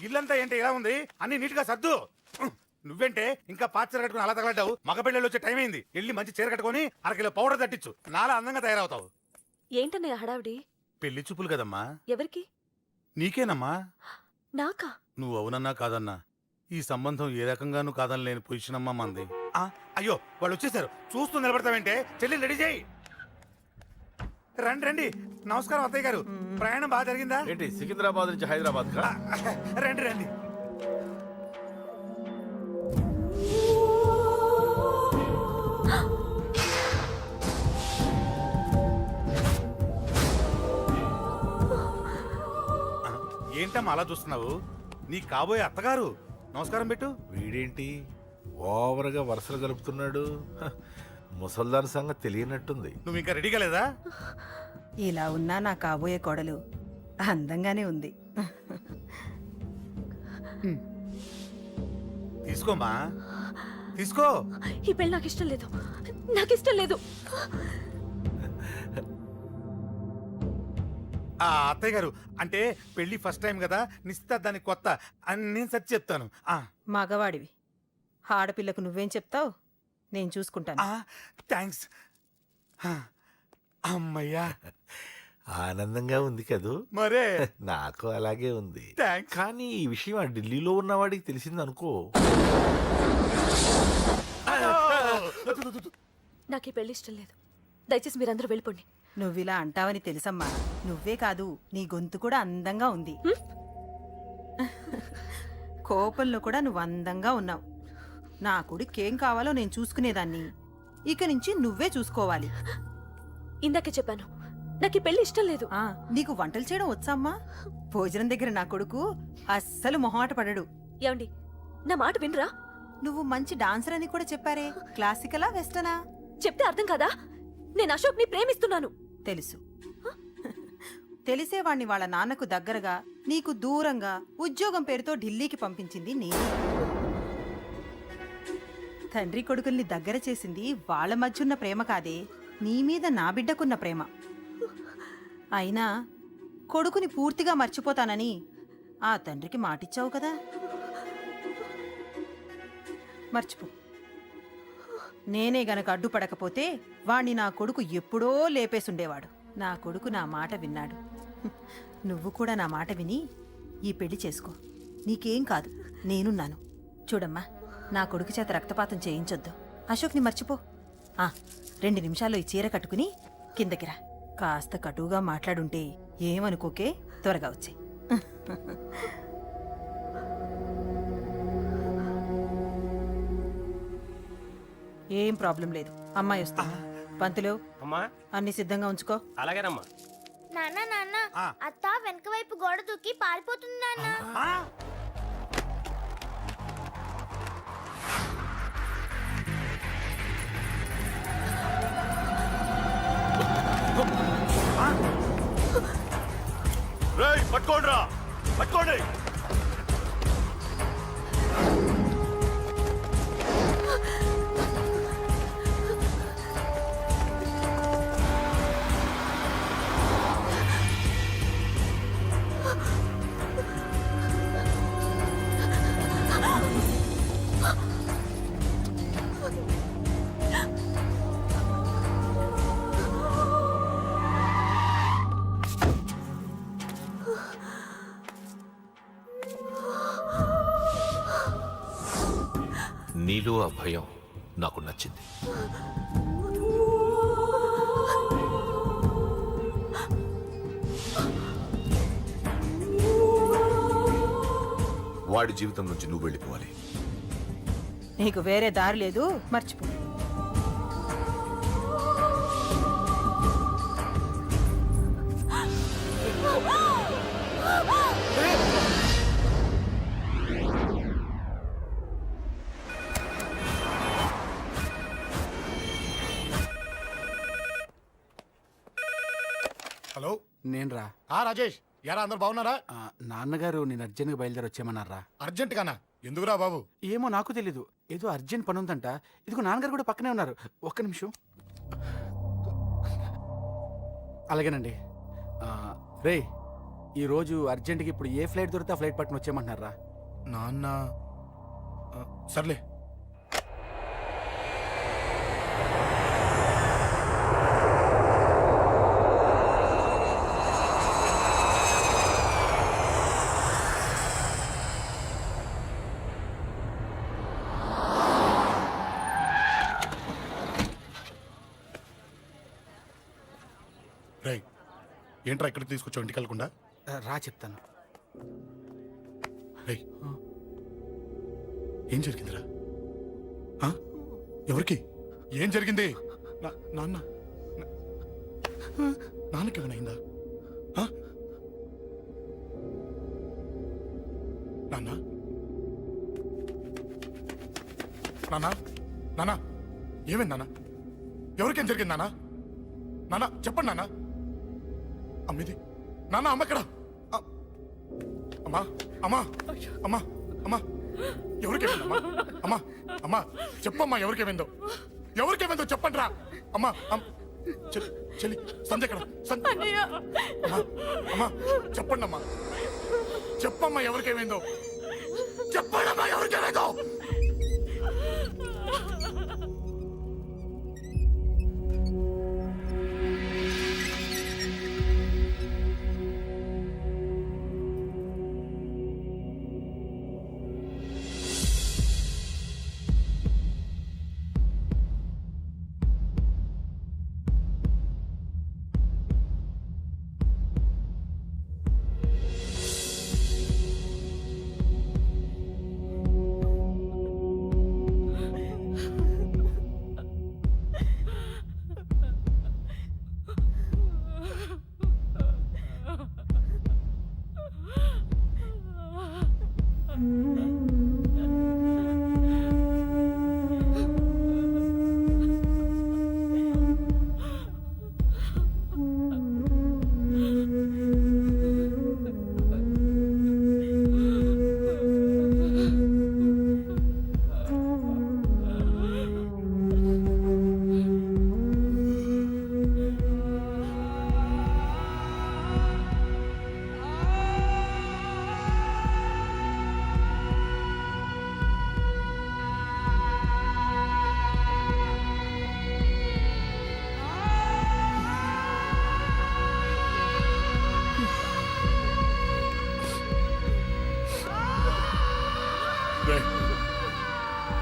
ఇల్లంతా ఏంటి ఇలా ఉంది, అన్ని నీట్ గా సర్దు. నువ్వేంటే ఇంకా పాత చీర కట్టుకుని అలా తగలడ్డావు? మగ పెళ్ళిళ్ళు వచ్చే టైం అయింది. వెళ్ళి మంచి చీర కట్టుకుని అరకిలో పౌడర్ తట్టించు, నాలా అందంగా తయారవుతావు. ఏంటన్నయ్య హడావిడి? పెళ్లి చూపులు కదమ్మా. ఎవరికి? నీకేనమ్మా. నాకా? నువ్వు అవునన్నా కాదన్నా ఈ సంబంధం ఏ రకంగానూ కాదని లేని పొజిషన్ అమ్మా మంది. అయ్యో వాళ్ళు వచ్చేసారు, చూస్తూ నిలబడతావేంటే? చెల్లి రెడీ చేయి. రండి రండి. నమస్కారం అత్తయ్య గారు, ప్రయాణం బాగా జరిగిందా? ఏంటి సికింద్రాబాద్ నుంచి హైదరాబాద్ కా? రండి రండి. ఏంటమ్మా అలా చూస్తున్నావు? నీ కాబోయే అత్తగారు. నమస్కారం పెట్టు. వీడేంటి ఓవర్గా వరుసలు కలుపుతున్నాడు? ముసల్దాన్ సంగతి తెలియనట్టుంది. నువ్వు ఇంకా రెడీగా లేదా? ఇలా ఉన్నా నా కాబోయే కోడలు అందంగానే ఉంది. తీసుకోమ్మా తీసుకో. ఈ పెళ్ళి నాకు ఇష్టం లేదు, నాకు ఇష్టం లేదు. అత్తయ్య గారు, అంటే పెళ్లి ఫస్ట్ టైం కదా, నిశ్చితార్థానికి కొత్త అని నేను సరి చెప్తాను. మగవాడివి, ఆడపిల్లకు నువ్వేం చెప్తావు? నేను చూసుకుంటాను. థ్యాంక్స్. అమ్మయ్యా, ఆనందంగా ఉంది కదూ? మరే నాకు అలాగే ఉంది. థ్యాంక్స్. కానీ ఈ విషయం ఆ ఢిల్లీలో ఉన్నవాడికి తెలిసింది అనుకో. నాకు ఈ పెళ్లి ఇష్టం లేదు, దయచేసి మీరందరూ వెళ్ళిపోండి. నువ్విలా అంటావని తెలుసమ్మా. నువ్వే కాదు, నీ గొంతు కూడా అందంగా ఉంది. కోపంలో కూడా నువ్వు అందంగా ఉన్నావు. నా కొడుకేం కావాలో నేను చూసుకునేదాన్ని, ఇక నుంచి నువ్వే చూసుకోవాలి. ఇందాకే చెప్పాను, నాకు ఈ పెళ్లి ఇష్టం లేదు. నీకు వంటలు చేయడం వచ్చామ్మా? భోజనం దగ్గర నా కొడుకు అస్సలు మొహమాట పడడు. ఏమండి, నా మాట వినరా? నువ్వు మంచి డాన్సర్ అని కూడా చెప్పారే. క్లాసికలా వెస్టర్నా? చెప్తే అర్థం కాదా? నేను అశోక్ ని ప్రేమిస్తున్నాను. తెలుసు. తెలిసేవాణ్ణి వాళ్ళ నాన్నకు దగ్గరగా, నీకు దూరంగా ఉద్యోగం పేరుతో ఢిల్లీకి పంపించింది నేను. తండ్రి కొడుకుల్ని దగ్గర చేసింది వాళ్ళ మధ్యున్న ప్రేమ కాదే, నీ మీద నా బిడ్డకున్న ప్రేమ. అయినా కొడుకుని పూర్తిగా మర్చిపోతానని ఆ తండ్రికి మాటిచ్చావు కదా, మర్చిపో. నేనే గనక అడ్డుపడకపోతే వాణ్ణి నా కొడుకు ఎప్పుడో లేపేసుండేవాడు. నా కొడుకు నా మాట విన్నాడు. నువ్వు కూడా నా మాట విని ఈ పెళ్లి చేసుకో. నీకేం కాదు, నేనున్నాను. చూడమ్మా, నా కొడుకు చేత రక్తపాతం చేయించొద్దు. అశోక్ని మర్చిపో. 2 నిమిషాల్లో ఈ చీర కట్టుకుని కిందకిరా. కాస్త కటువుగా మాట్లాడుంటే ఏమనుకోకే, త్వరగా వచ్చే. ఏం ప్రాబ్లం లేదు, అమ్మాయి వస్తా. పంతులు, అమ్మా అన్ని సిద్ధంగా ఉంచుకో. అలాగేనమ్మా. నాన్న నాన్న, అత్త వెనక వైపు గోడ దూకి పారిపోతుంది నాన్న. పట్టుకోండి రా, పట్టుకోండి. నీలో ఆ భయం నాకు నచ్చింది. వాడి జీవితం నుంచి నువ్వు వెళ్ళిపోవాలి. నీకు వేరే దారి లేదు, మర్చిపో. హలో, నేను రా. రాజేష్, యారా అందరు బాగున్నారా? నాన్నగారు నేను అర్జెంట్గా బయలుదేరి వచ్చేయమన్నారా. అర్జెంట్ గానా? ఎందుకురా బాబు? ఏమో నాకు తెలీదు, ఏదో అర్జెంట్ పని ఉందంట. ఇదిగో నాన్నగారు కూడా పక్కనే ఉన్నారు. ఒక్క నిమిషం. అలాగేనండి. రే, ఈ రోజు అర్జెంట్కి ఇప్పుడు ఏ ఫ్లైట్ దొరికితే ఆ ఫ్లైట్ పట్టుకుని వచ్చేయమంటున్నారా? నాన్న సర్లే. రై ఏంట్రా ఇక్కడికి తీసుకొచ్చావు ఇంటికి వెళ్ళకుండా? రా చెప్తాను. రై ఏం జరిగిందిరా? ఆ? ఎవరికి ఏం జరిగింది? నాన్న నాన్నకి ఏమైనా ఆ? నాన్న నాన్న నాన్న ఏమైంది నాన్న? ఎవరికేం జరిగింది నాన్న? నాన్న చెప్పండి నాన్న. అమ్మిది నాన్న అమ్మ ఎక్కడ? అమ్మా అమ్మా అమ్మా అమ్మా ఎవరికేమైందమ్మా? అమ్మా అమ్మా చెప్పమ్మా ఎవరికేమైందో? ఎవరికేమైందో చెప్పండి రా. అమ్మా చెల్లి సంధ్య ఎక్కడ? అమ్మా అమ్మా చెప్పండి అమ్మా. చెప్పమ్మా ఎవరికేమైందో? చెప్పండి అమ్మా ఎవరికేమైందో?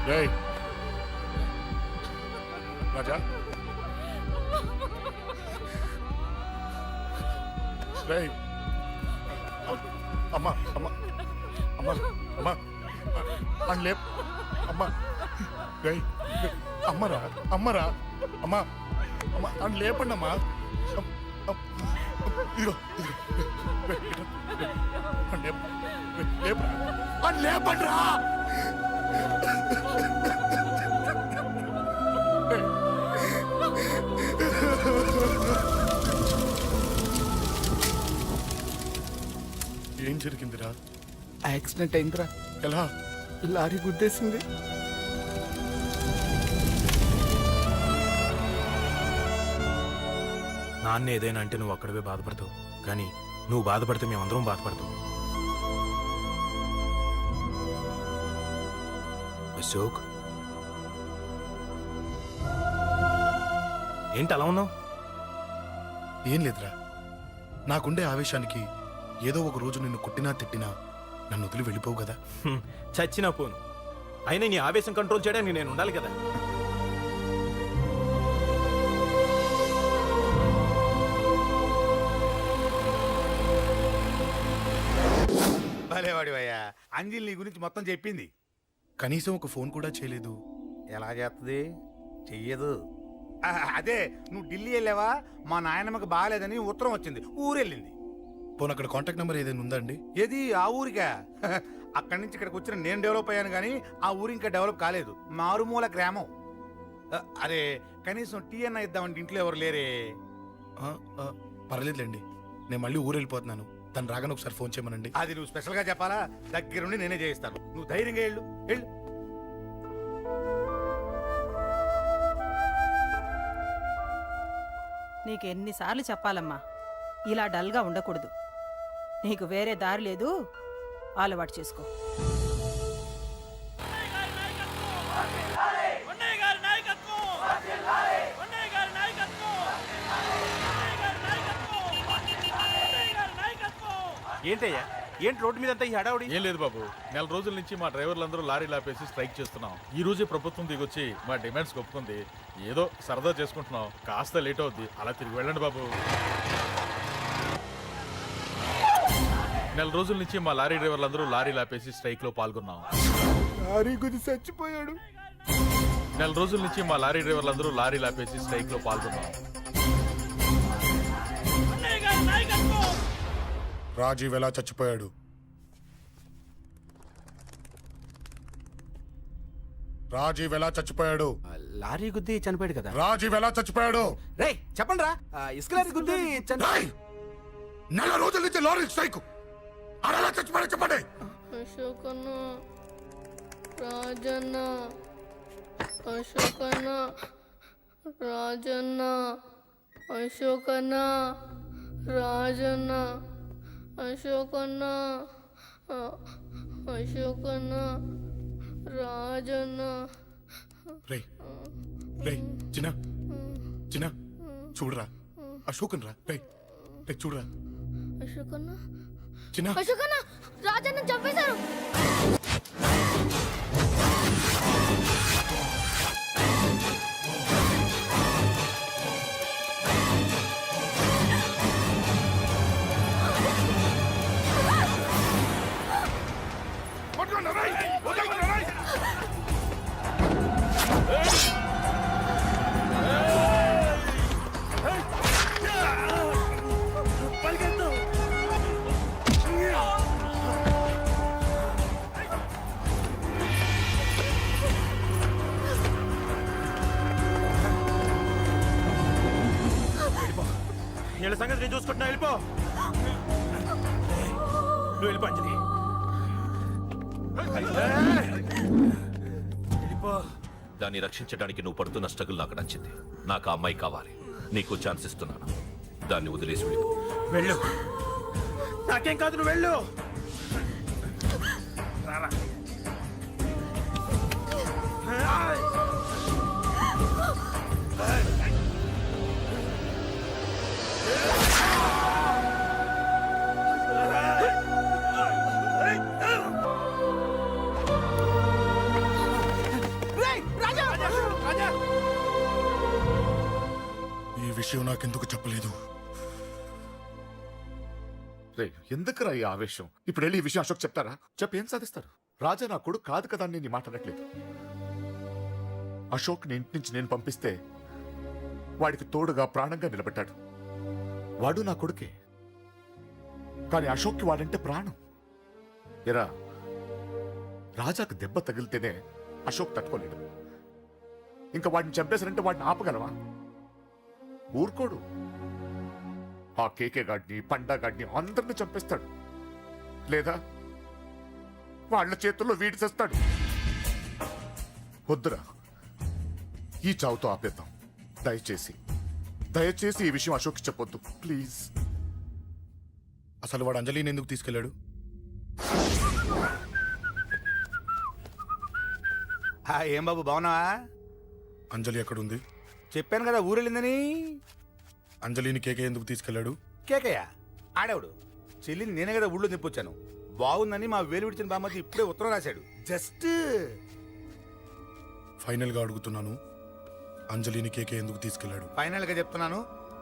రేయ్ రాజా రేయ్ అమ్మా అమ్మా అమ్మా అమ్మా అని లేప్ అమ్మా రేయ్ అమ్మరా అమ్మరా అమ్మా అమ్మా అని లేపండి అమ్మా. ఇదిగో అని లేపండి రా. ఏం జరిగిందిరా? యాక్సిడెంట్ అయిందిరా. ఎలా? లారీ గుద్దేసింది. నాన్న ఏదైనా అంటే నువ్వు అక్కడవే బాధపడతావు, కానీ నువ్వు బాధపడితే మేమందరం బాధపడతాం. అశోక్ ఏంటి అలా ఉన్నావు? ఏం లేదురా, నాకుండే ఆవేశానికి ఏదో ఒక రోజు నిన్ను కొట్టినా తిట్టినా నన్ను వదిలి వెళ్ళిపోవు కదా. చచ్చినా పోను, అయినా నీ ఆవేశం కంట్రోల్ చేయడానికి నేను ఉండాలి కదా. భలేవాడివయ్యా, అంజలి నీ గురించి మొత్తం చెప్పింది. కనీసం ఒక ఫోన్ కూడా చేయలేదు. ఎలా చేస్తుంది? చెయ్యదు. అదే నువ్వు ఢిల్లీ వెళ్ళావా, మా నాయనమ్మకి బాగాలేదని ఉత్తరం వచ్చింది, ఊరెళ్ళింది. పోనీ అక్కడ కాంటాక్ట్ నెంబర్ ఏదైనా ఉందా అండి? ఏది ఆ ఊరికా? అక్కడి నుంచి ఇక్కడికి వచ్చిన నేను డెవలప్ అయ్యాను కానీ ఆ ఊరు ఇంకా డెవలప్ కాలేదు, మారుమూల గ్రామం. అరే కనీసం టీ అన్న ఇద్దామంటే ఇంట్లో ఎవరు లేరే. పర్లేదులేండి, నేను మళ్ళీ ఊరు వెళ్ళిపోతున్నాను. తను రాగానే ఒకసారి ఫోన్ చేయమనండి. అది నువ్వు స్పెషల్గా చెప్పాలా? దగ్గరుండి నేనే చేయిస్తాను, నువ్వు ధైర్యంగా వెళ్ళు వెళ్ళు. నీకెన్నిసార్లు చెప్పాలమ్మా, ఇలా డల్గా ఉండకూడదు. నీకు వేరే దారి లేదు, అలవాటు చేసుకో. ఏంటయ్యా, ఏంటి రోడ్డు మీద అంతా ఈ హడావుడి? ఏం లేదు బాబు, నెల రోజుల నుంచి మా డ్రైవర్లందరూ లారీ లాపేసి స్ట్రైక్ చేస్తున్నాం. ఈ రోజే ప్రభుత్వం దిగొచ్చి మా డిమాండ్స్ ఒప్పుకుంది. ఏదో సరదా చేసుకుంటున్నాం, కాస్త లేట్ అవుద్ది, అలా తిరిగి వెళ్ళండి బాబు. నెల రోజుల నుంచి మా లారీ డ్రైవర్లందరూ లారీ లాపేసి స్ట్రైక్ లో పాల్గొన్నాం. లారీ గుద్ది చచ్చిపోయాడు. నెల రోజుల నుంచి మా లారీ డ్రైవర్లందరూ లారీ లాపేసి స్ట్రైక్ లో పాల్గొన్నాం. రాజీవ్ ఎలా చచ్చిపోయాడు? రాజీవ్ ఎలా చచ్చిపోయాడు? లారీ గుద్ది చనిపోయాడు కదా. రాజీవ్ ఎలా చచ్చిపోయాడు? రే చెప్పండి రా, ఇసుక లారీ గుద్ది రేయ్! నెల రోజుల నుంచి లారీ స్ట్రైక్. అలా చచ్చిపోయాడు చెప్పండి. అశోకన్న, రాజన్న, అశోకన్న, రాజన్న, అశోకన్న, రాజన్న, అశోకన్న, అశోకన్న, రాజన్న. రే రే చిన్న చిన్న చూడరా, అశోకన్ రా. రే రే చూడరా, అశోకన్న, చిన్న అశోకన్న, రాజన్న చంపేశారు. వీళ్ళ సంగతి నేను చూసుకుంటున్నా, వెళ్ళిపో. నువ్వు వెళ్ళిపో అంజలి. వెళ్ళిపో. దాన్ని రక్షించడానికి నువ్వు పడుతున్న స్ట్రగుల్ నాకు నచ్చింది. నాకు ఆ అమ్మాయి కావాలి. నీకు ఛాన్స్ ఇస్తున్నాను. దాన్ని వదిలేసి వెళ్ళిపో. వెళ్ళు. నాకేం కాదు, నువ్వు వెళ్ళు. రారా. ఈ విషయం నాకెందుకు చెప్పలేదు? రే ఎందుకురా ఈ ఆవేశం? ఇప్పుడు వెళ్ళి ఈ విషయం అశోక్ చెప్తారా? చెప్పి ఏం సాధిస్తారు? రాజా నా కొడుకు కాదు కదా అని నేను మాట్లాడట్లేదు. అశోక్ ని ఇంటి నుంచి నేను పంపిస్తే వాడికి తోడుగా ప్రాణంగా నిలబెట్టాడు. వాడు నా కొడుకే, కానీ అశోక్కి వాడంటే ప్రాణం. ఎరా, రాజాకు దెబ్బ తగిలితేనే అశోక్ తట్టుకోలేడు. ఇంకా వాడిని చంపేశారంటే వాడిని ఆపగలవా? ఊరుకోడు. ఆ కేకే గాడిని, పండా గాడిని అందరిని చంపేస్తాడు. లేదా వాళ్ళ చేతుల్లో వీడి చేస్తాడు. వద్దురా, ఈ చావుతో ఆపేద్దాం. దయచేసి దయచేసి ఈ విషయం అశోక్ చెప్పొద్దు ప్లీజ్. అసలు వాడు అంజలిని ఎందుకు తీసుకెళ్ళాడు? ఏం బాబు బాగున్నావా? అంజలి ఎక్కడుంది? చెప్పాను కదా ఊరెళ్ళిందని. అంజలిని కేకే ఎందుకు తీసుకెళ్ళాడు? కేకయ్య ఆడేవుడు. చెల్లిని నేనే కదా ఊళ్ళో నిప్పొచ్చాను. బాగుందని మా వేలు విడిచిన బామ్మది ఇప్పుడే ఉత్తరం రాశాడు. జస్ట్ ఫైనల్ గా అడుగుతున్నాను, అంజలిని కేకే ఎందుకు తీసుకెళ్ళాడు? ఫైనల్ గా చెప్తున్నాను,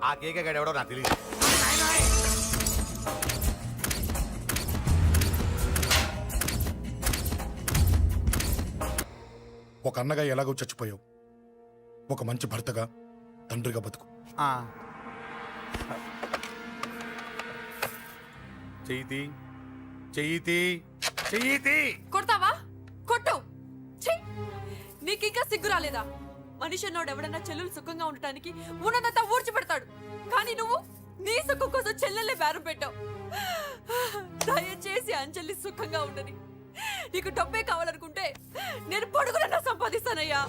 ఆ కేకే గాడు ఎవడో నాకు తెలియదు. ఒక అన్నగా ఎలాగో చచ్చిపోయావు, ఒక మంచి భర్తగా, తండ్రిగా బతుకు. చెయ్యితి చెయ్యితి చెయ్యితి. కొడతావా? కొట్టు. ఛీ! నీకింకా సిగ్గు రాలేదా? మనిషి అన్నోడు ఎవడన్నా చెల్లెలు సుఖంగా ఉండటానికి ఉన్నదంతా ఊడ్చిపెడతాడు. కానీ నువ్వు నీ సుఖం కోసం చెల్లెల్లే బేరం పెట్టావు. దయచేసి అంజలి సుఖంగా ఉండని. నీకు డబ్బే కావాలనుకుంటే నేను పొడుగునన్నా సంపాదిస్తానయ్యా.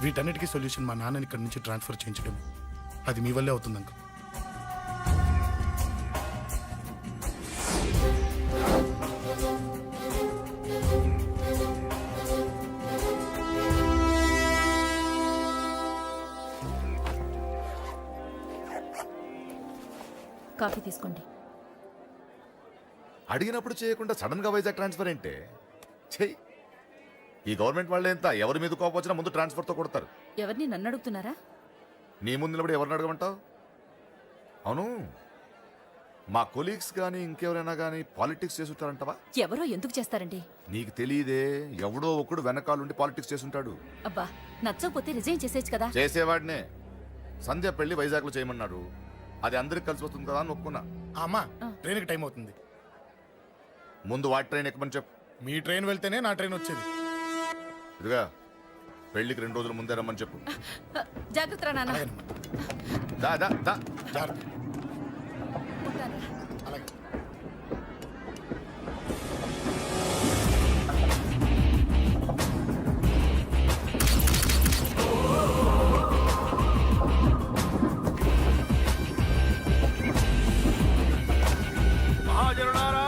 వీటన్నిటికీ సొల్యూషన్ మా నాన్నని ఇక్కడి నుంచి ట్రాన్స్ఫర్ చేయించడం. అది మీ వల్లే అవుతుంది అంకుల్. కాఫీ తీసుకోండి. అడిగినప్పుడు చేయకుండా సడన్ గా వైజాగ్ ట్రాన్స్ఫర్ ఏంటే? చెయ్యి. ఈ గవర్నమెంట్ వాళ్ళే ఎంత ఎవరి మీద కోపం వచ్చినా ముందు ట్రాన్స్ఫర్తో కొడతారు. ఎవరిని నన్ను అడుగుతున్నారా? నీ ముందు నిలబడి ఎవరిని అడగమంటావు? అవును, మా కొలీగ్స్ కానీ ఇంకెవరైనా కానీ పాలిటిక్స్ చేస్తుంటారంటవా? ఎవరో ఎందుకు చేస్తారండి? నీకు తెలియదే, ఎవడో ఒకడు వెనకాలండి పాలిటిక్స్ చేస్తుంటాడు. అబ్బా, నచ్చకపోతే రిజైన్ చేసేయచ్చు కదా. చేసేవాడినే. సంధ్య పెళ్లి వైజాగ్లో చేయమన్నాడు. అది అందరికి కలిసి వస్తుంది కదా అని ఒప్పుకున్నా. అమ్మా, ట్రైన్కి టైం అవుతుంది. ముందు వాటి ట్రైన్ ఎక్కమని చెప్పు. మీ ట్రైన్ వెళ్తేనే నా ట్రైన్ వచ్చేది. ఇదిగా పెళ్లికి 2 రోజుల ముందే రమ్మని చెప్పు. జాగ్రత్త నాన్న. దా దా దా. జాగ్రత్త. అలాగే. మహాజనులారా,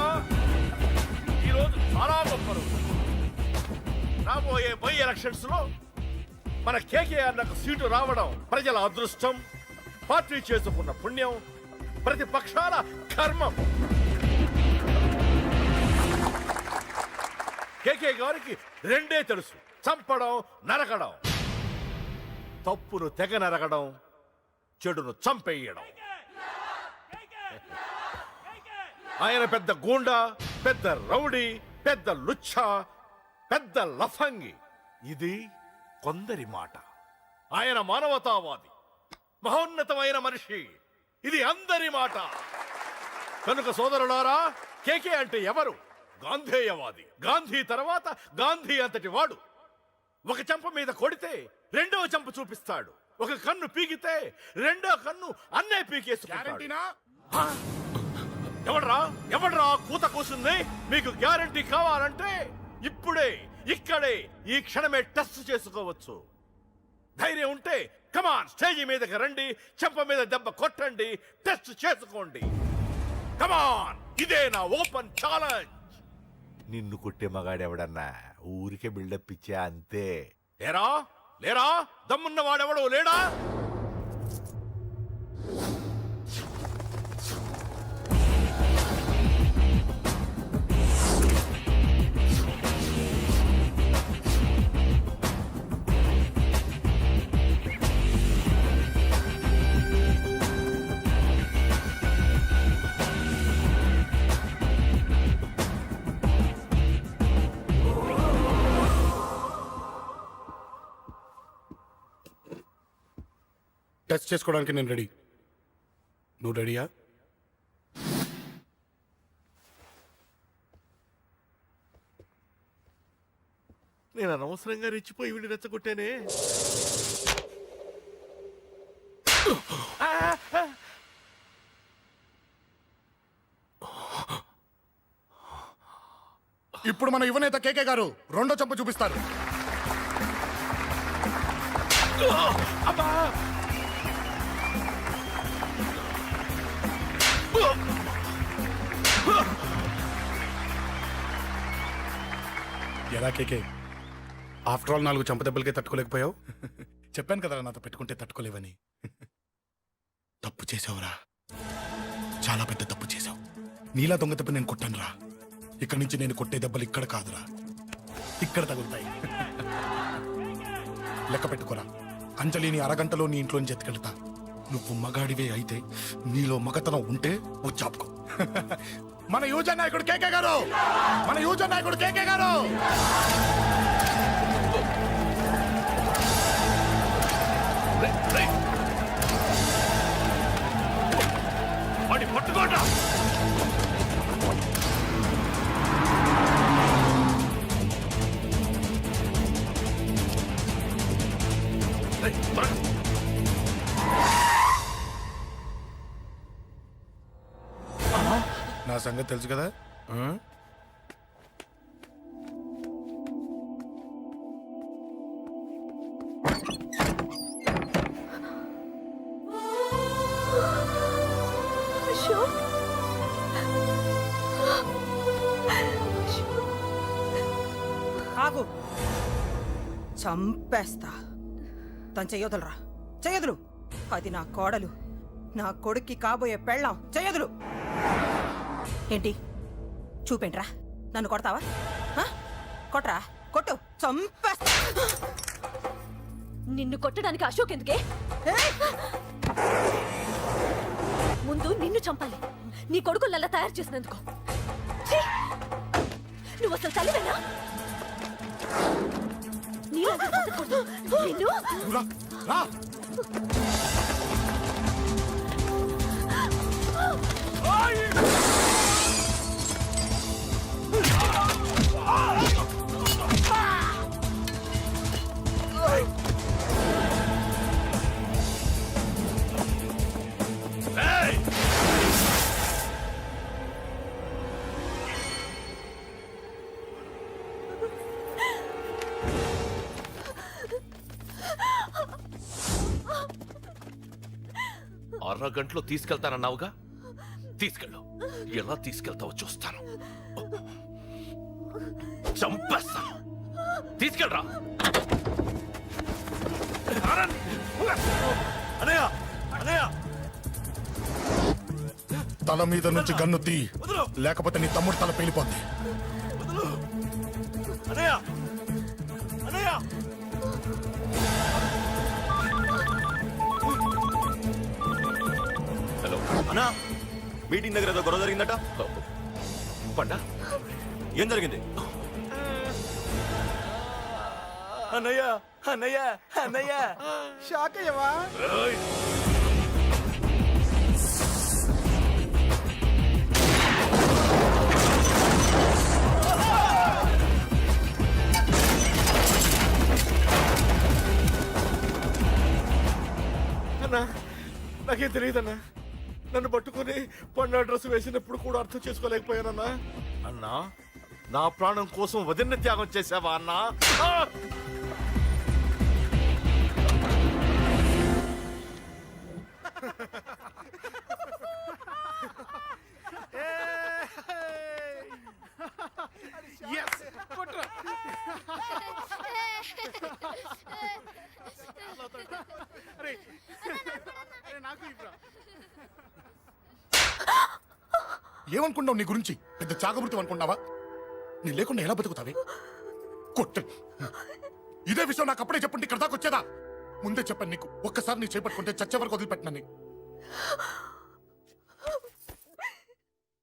ఈరోజు చాలా గొప్ప రోజు. రాబోయే బై ఎలక్షన్స్ లో మన కేకేఆర్ నాకు సీటు రావడం ప్రజల అదృష్టం, పార్టీ చేసుకున్న పుణ్యం, ప్రతిపక్షాల కర్మం. కేకే గారికి రెండే తెలుసు: చంపడం, నరకడం. తప్పును తెగ నరకడం, చెడును చంపేయడం. ఆయన పెద్ద గూండా, పెద్ద రౌడీ, పెద్ద లుచ్చ, పెద్ద లఫంగి. ఇది కొందరి మాట. ఆయన మానవతావాది, మహోన్నతమైన మనిషి. ఇది అందరి మాట. కనుక సోదరులారా, కేకే అంటే ఎవరు? గాంధేయవాది. గాంధీ తర్వాత గాంధీ అంతటి వాడు. ఒక చెంప మీద కొడితే రెండవ చెంప చూపిస్తాడు. ఒక కన్ను పీకితే రెండో కన్ను అన్నే పీకేసుకుంటాడు. ఎవడ్రా కూత కూసింది? మీకు గ్యారంటీ కావాలంటే ఇప్పుడే, ఇక్కడే, ఈ క్షణమే టెస్ట్ చేసుకోవచ్చు. ధైర్యం ఉంటే కమాన్, స్టేజీ మీదకి రండి, చెంప మీద దెబ్బ కొట్టండి, టెస్ట్ చేసుకోండి. కమాన్, ఇదే నా ఓపెన్ ఛాలెంజ్. నిన్ను కొట్టే మగాడెవడన్నా ఊరికే బిల్డప్ ఇచ్చా అంతే. లేరా దమ్మున్న వాడెవడో లేడా? టెస్ట్ చేసుకోవడానికి నేను రెడీ. నువ్వు రెడీయా? నేను అనవసరంగా రెచ్చిపోయి వీడిని రెచ్చగొట్టానే. ఇప్పుడు మన యువనేత కేకే గారు రెండో చెంప చూపిస్తారు. ఎలా కేకే, ఆఫ్టర్ ఆల్ 4 చెంప దెబ్బలకే తట్టుకోలేకపోయావు? చెప్పాను కదా నాతో పెట్టుకుంటే తట్టుకోలేవని. తప్పు చేసావురా, చాలా పెద్ద తప్పు చేసావు. నీలా దొంగ దెబ్బ నేను కొట్టాను రా. ఇక్కడి నుంచి నేను కొట్టే దెబ్బలు ఇక్కడ కాదురా, ఇక్కడ తగులుతాయి. లెక్క పెట్టుకోరా. అంజలిని అరగంటలో నీ ఇంట్లోంచి ఎత్తుకెళ్తా. నువ్వు మగాడివే అయితే, నీలో మగతనం ఉంటే వచ్చాపుకో. మన యువజన నాయకుడు కేకే గారు, మన యువజన నాయకుడు కేకే గారు. పట్టుకోండి. నా సంగతి తెలుసు కదా. చంపేస్తా. తను చెయ్యొదలరా, చెయ్యదులు. అది నా కోడలు, నా కొడుక్కి కాబోయే పెళ్ళాం. చెయ్యదులు. ఏంటి చూపేంట్రా? నన్ను కొడతావా? ఆ? కొట్రా, కొట్టు, చంపేస్తా. నిన్ను కొట్టడానికి అశోక్ ఎందుకే? ముందు నిన్ను చంపాలి, నీ కొడుకులల్లా తయారు చేసినందుకు. ఛీ! నువ్వు అసలు తల్లివేనా? నీలాగా బతకూడదు. నిన్ను రా, రా. అరగంటలో తీసుకెళ్తానన్నావుగా, తీసుకెళ్ళు. ఎలా తీసుకెళ్తావో చూస్తాను. చంపేస్తాను. తీసుకెళ్ళరా. అనయ్య, అనయ్య, తల మీద నుంచి గన్ను తీ, లేకపోతే నీ తమ్ముడు తల పేలిపోద్ది. అనయ్య, అనయ్య. హలో అన్నా, మీటింగ్ దగ్గర ఏదో గొడవ జరిగిందట. పండా, ఏం జరిగింది? అన్నయ్య, అన్నయ్య, అన్నయ్య. షాక్ అయ్యవా? అన్నా, నాకేం తెలియదన్నా. నన్ను పట్టుకుని పండు డ్రెస్ వేసినప్పుడు కూడా అర్థం చేసుకోలేకపోయానన్నా. అన్నా, నా ప్రాణం కోసం వదిన త్యాగం చేసావా అన్నా? ఆ! ఏమనుకున్నావు నీ గురించి? పెద్ద చాగమృతం అనుకున్నావా? నీ లేకుండా ఎలా బతుకుతావే? కొట్టు. ఇదే విషయం నాకు అప్పుడే చెప్పుంటే ఇక్కడ దాకా వచ్చేదా? ముందే చెప్పాను నీకు, ఒక్కసారి నీ చేపట్టుకుంటే చచ్చే వరకు వదిలిపెట్టినని.